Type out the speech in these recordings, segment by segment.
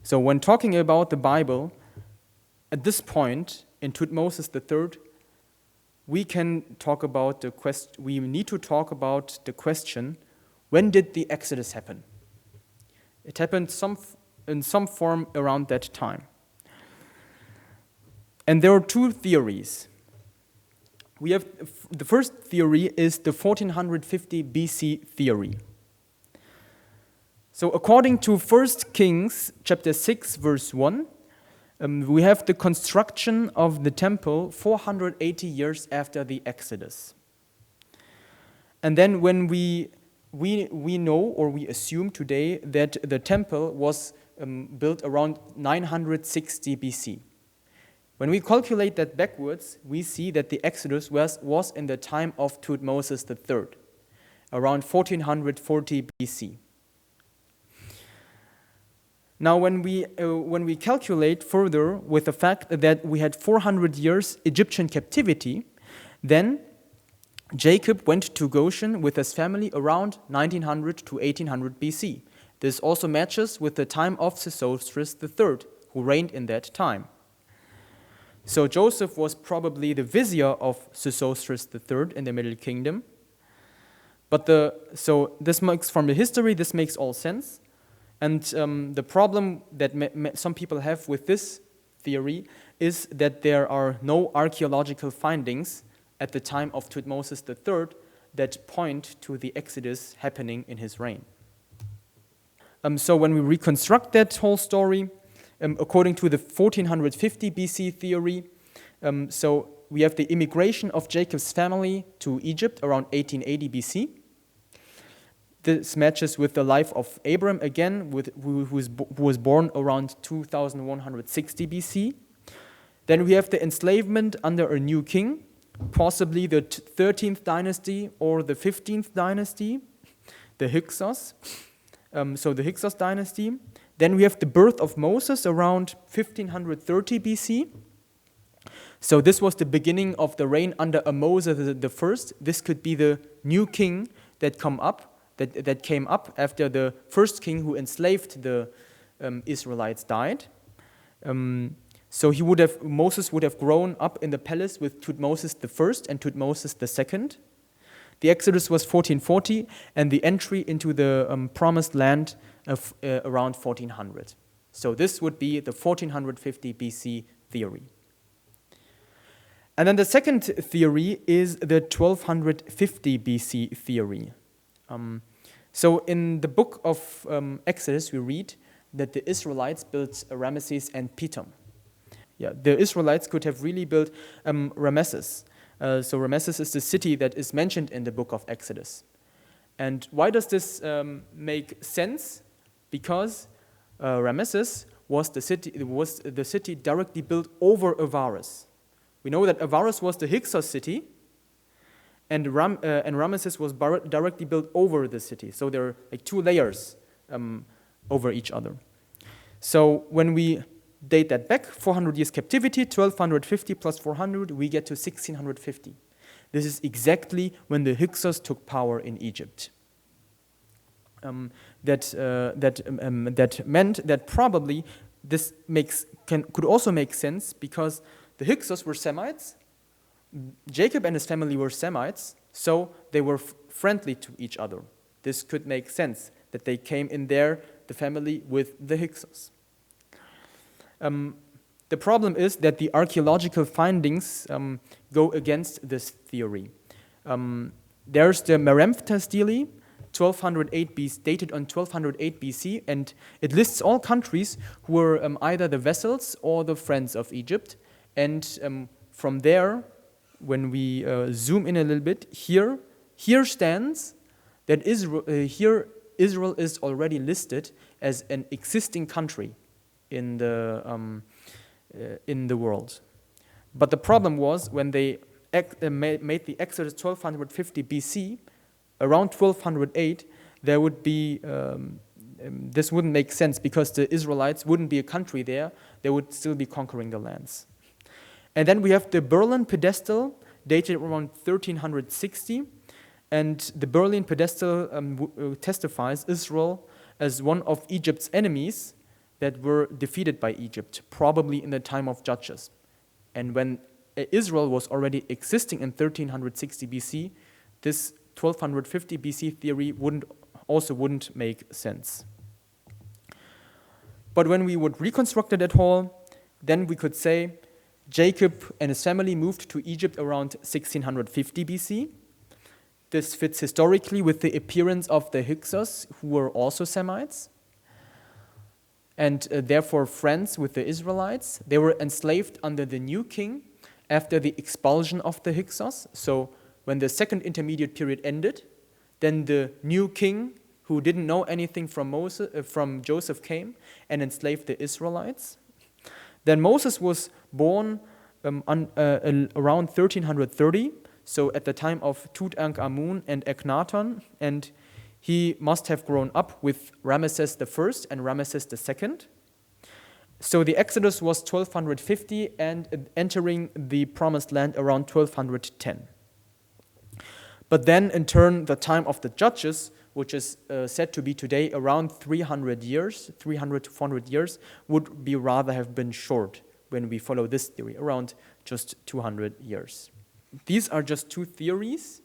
So when talking about the Bible, at this point, in Thutmose III, we need to talk about the question, when did the Exodus happen? It happened in some form around that time. And there are two theories. The first theory is the 1450 BC theory. So according to 1 Kings chapter 6, verse 1, we have the construction of the temple 480 years after the Exodus. And then when we know, or we assume today, that the temple was built around 960 BC. When we calculate that backwards, we see that the Exodus was in the time of Thutmose III, around 1440 BC. Now, when we calculate further with the fact that we had 400 years Egyptian captivity, then Jacob went to Goshen with his family around 1900 to 1800 BC. This also matches with the time of Sesostris III, who reigned in that time. So Joseph was probably the vizier of Sesostris III in the Middle Kingdom. So this makes, from the history, this makes all sense. And the problem that some people have with this theory is that there are no archaeological findings at the time of Thutmose III that point to the Exodus happening in his reign. So when we reconstruct that whole story, according to the 1450 BC theory, so we have the immigration of Jacob's family to Egypt around 1880 BC. This matches with the life of Abram again, who was born around 2160 BC. Then we have the enslavement under a new king, possibly the 13th dynasty or the 15th dynasty, the Hyksos. So the Hyksos dynasty. Then we have the birth of Moses around 1530 BC. So this was the beginning of the reign under Moses the first. This could be the new king that came up after the first king who enslaved the Israelites died. So Moses would have grown up in the palace with Thutmose I and Thutmose II. The Exodus was 1440, and the entry into the promised land of around 1400. So this would be the 1450 BC theory. And then the second theory is the 1250 BC theory. So in the book of Exodus, we read that the Israelites built Ramesses and Pithom. Yeah, the Israelites could have really built Ramesses. So Ramesses is the city that is mentioned in the book of Exodus. And why does this make sense? Because Ramesses was the city directly built over Avaris. We know that Avaris was the Hyksos city, and Ramesses was directly built over the city. So there are like two layers over each other. So when we date that back, 400 years captivity, 1250 plus 400, we get to 1650. This is exactly when the Hyksos took power in Egypt. That meant that probably this could also make sense because the Hyksos were Semites, Jacob and his family were Semites, so they were friendly to each other. This could make sense that they came in there, the family, with the Hyksos. The problem is that the archaeological findings go against this theory. There's the Meremphtha stele, 1208 BC, dated on 1208 BC, and it lists all countries who were either the vassals or the friends of Egypt. And from there, when we zoom in a little bit, here stands that Israel is already listed as an existing country in the world. But the problem was when they made the Exodus 1250 BC, around 1208, there would be this wouldn't make sense because the Israelites wouldn't be a country there; they would still be conquering the lands. And then we have the Berlin pedestal, dated around 1360, and the Berlin pedestal testifies Israel as one of Egypt's enemies that were defeated by Egypt, probably in the time of Judges. And when Israel was already existing in 1360 BC, this 1250 BC theory wouldn't make sense. But when we would reconstruct it at all, then we could say Jacob and his family moved to Egypt around 1650 BC. This fits historically with the appearance of the Hyksos, who were also Semites, and therefore friends with the Israelites. They were enslaved under the new king after the expulsion of the Hyksos. So when the second intermediate period ended, then the new king, who didn't know anything from Joseph, came and enslaved the Israelites. Then Moses was born around 1330, so at the time of Tutankhamun and Akhenaten, and he must have grown up with Ramesses I and Ramesses II. So the Exodus was 1250 and entering the Promised Land around 1210. But then, in turn, the time of the Judges, which is said to be today around 300 to 400 years, would be rather have been short when we follow this theory, around just 200 years. These are just two theories.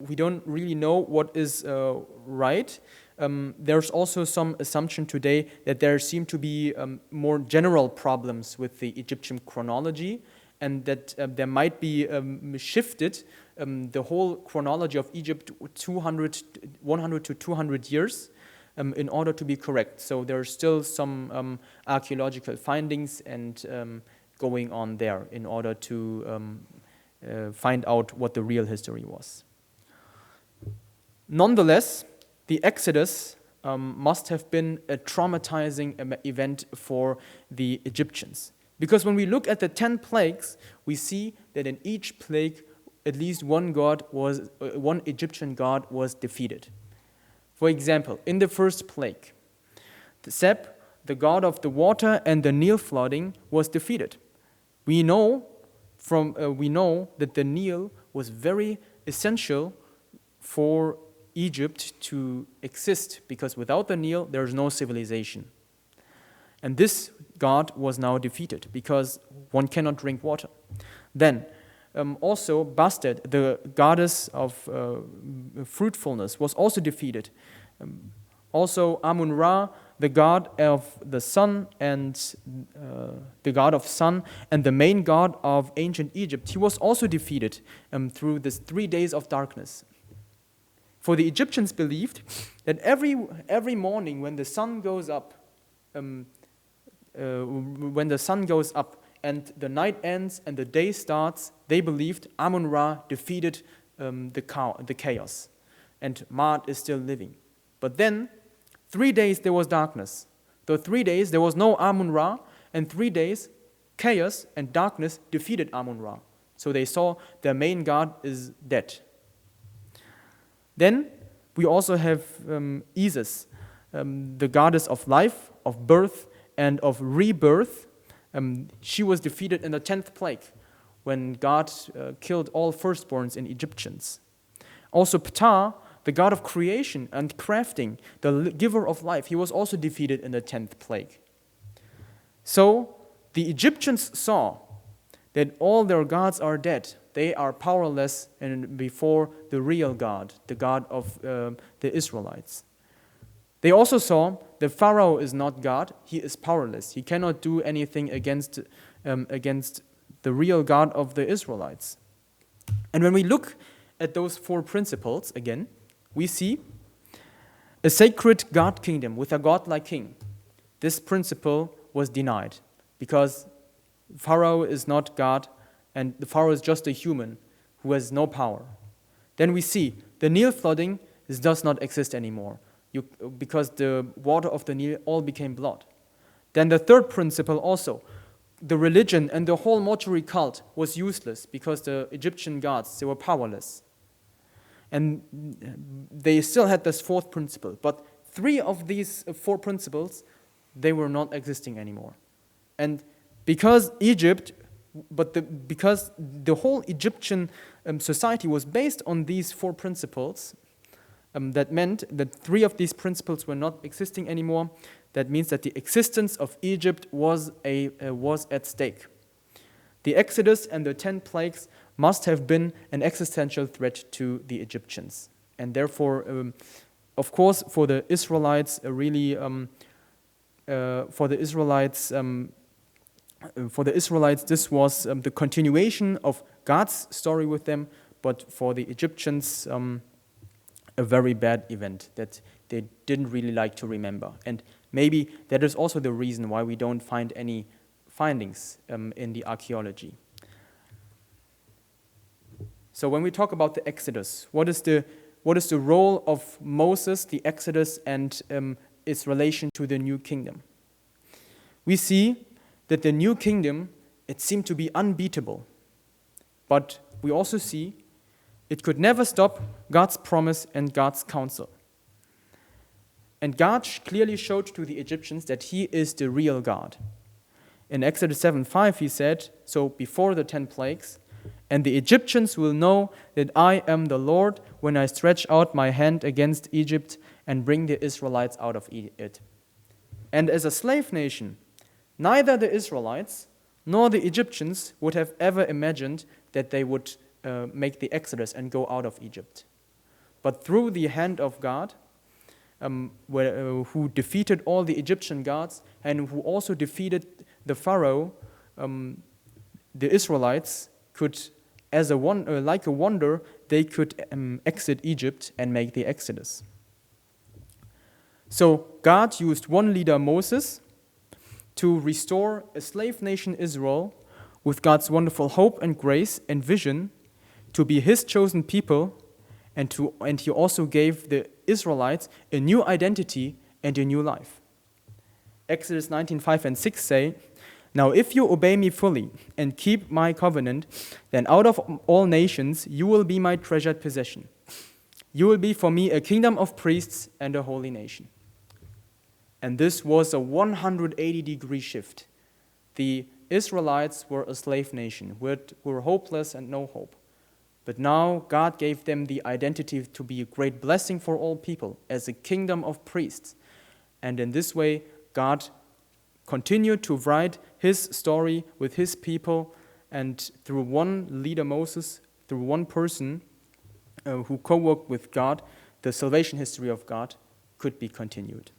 We don't really know what is right. There's also some assumption today that there seem to be more general problems with the Egyptian chronology, and that there might be shifted the whole chronology of Egypt 100 to 200 years in order to be correct. So there are still some archaeological findings and going on there in order to find out what the real history was. Nonetheless, the Exodus must have been a traumatizing event for the Egyptians. Because when we look at the 10 plagues, we see that in each plague, at least one Egyptian god was defeated. For example, in the first plague, Seb, the god of the water and the Nile flooding, was defeated. We know that the Nile was very essential for Egypt to exist, because without the Nile, there is no civilization. And this god was now defeated because one cannot drink water. Then, also Bastet, the goddess of fruitfulness, was also defeated. Also Amun-Ra, the god of the sun and the god of sun and the main god of ancient Egypt, he was also defeated through this 3 days of darkness. For the Egyptians believed that every morning when the sun goes up, and the night ends and the day starts, they believed Amun-Ra defeated the chaos, and Maat is still living. But then, 3 days there was darkness. The 3 days there was no Amun-Ra, and 3 days chaos and darkness defeated Amun-Ra. So they saw their main god is dead. Then we also have Isis, the goddess of life, of birth, and of rebirth. She was defeated in the 10th plague when God killed all firstborns in Egyptians. Also Ptah, the god of creation and crafting, the giver of life, he was also defeated in the 10th plague. So the Egyptians saw that all their gods are dead. They are powerless before the real God, the God of the Israelites. They also saw that Pharaoh is not God. He is powerless. He cannot do anything against the real God of the Israelites. And when we look at those 4 principles again, we see a sacred God kingdom with a godlike king. This principle was denied because Pharaoh is not God, and the Pharaoh is just a human who has no power. Then we see the Nile flooding does not exist anymore because the water of the Nile all became blood. Then the third principle also, the religion and the whole mortuary cult was useless because the Egyptian gods, they were powerless. And they still had this 4th principle, but 3 of these 4 principles, they were not existing anymore. And because the whole Egyptian society was based on these 4 principles, that meant that 3 of these principles were not existing anymore. that means that the existence of Egypt was at stake. The Exodus and the 10 plagues must have been an existential threat to the Egyptians. And therefore, of course, for the Israelites, this was the continuation of God's story with them, but for the Egyptians, a very bad event that they didn't really like to remember. And maybe that is also the reason why we don't find any findings in the archaeology. So when we talk about the Exodus, what is the role of Moses, the Exodus, and its relation to the new kingdom? We see that the new kingdom, it seemed to be unbeatable. But we also see it could never stop God's promise and God's counsel. And God clearly showed to the Egyptians that He is the real God. In Exodus 7:5 He said, so before the 10 plagues, "And the Egyptians will know that I am the Lord when I stretch out my hand against Egypt and bring the Israelites out of it." And as a slave nation, neither the Israelites nor the Egyptians would have ever imagined that they would make the Exodus and go out of Egypt. But through the hand of God, who defeated all the Egyptian gods and who also defeated the Pharaoh, the Israelites could, like a wonder, they could exit Egypt and make the Exodus. So God used one leader, Moses, to restore a slave nation, Israel, with God's wonderful hope and grace and vision to be His chosen people, and He also gave the Israelites a new identity and a new life. Exodus 19:5 and 6 say, "Now if you obey me fully and keep my covenant, then out of all nations you will be my treasured possession. You will be for me a kingdom of priests and a holy nation." And this was a 180-degree shift. The Israelites were a slave nation, were hopeless and no hope. But now God gave them the identity to be a great blessing for all people as a kingdom of priests. And in this way, God continued to write His story with His people, and through one leader, Moses, through one person who co-worked with God, the salvation history of God could be continued.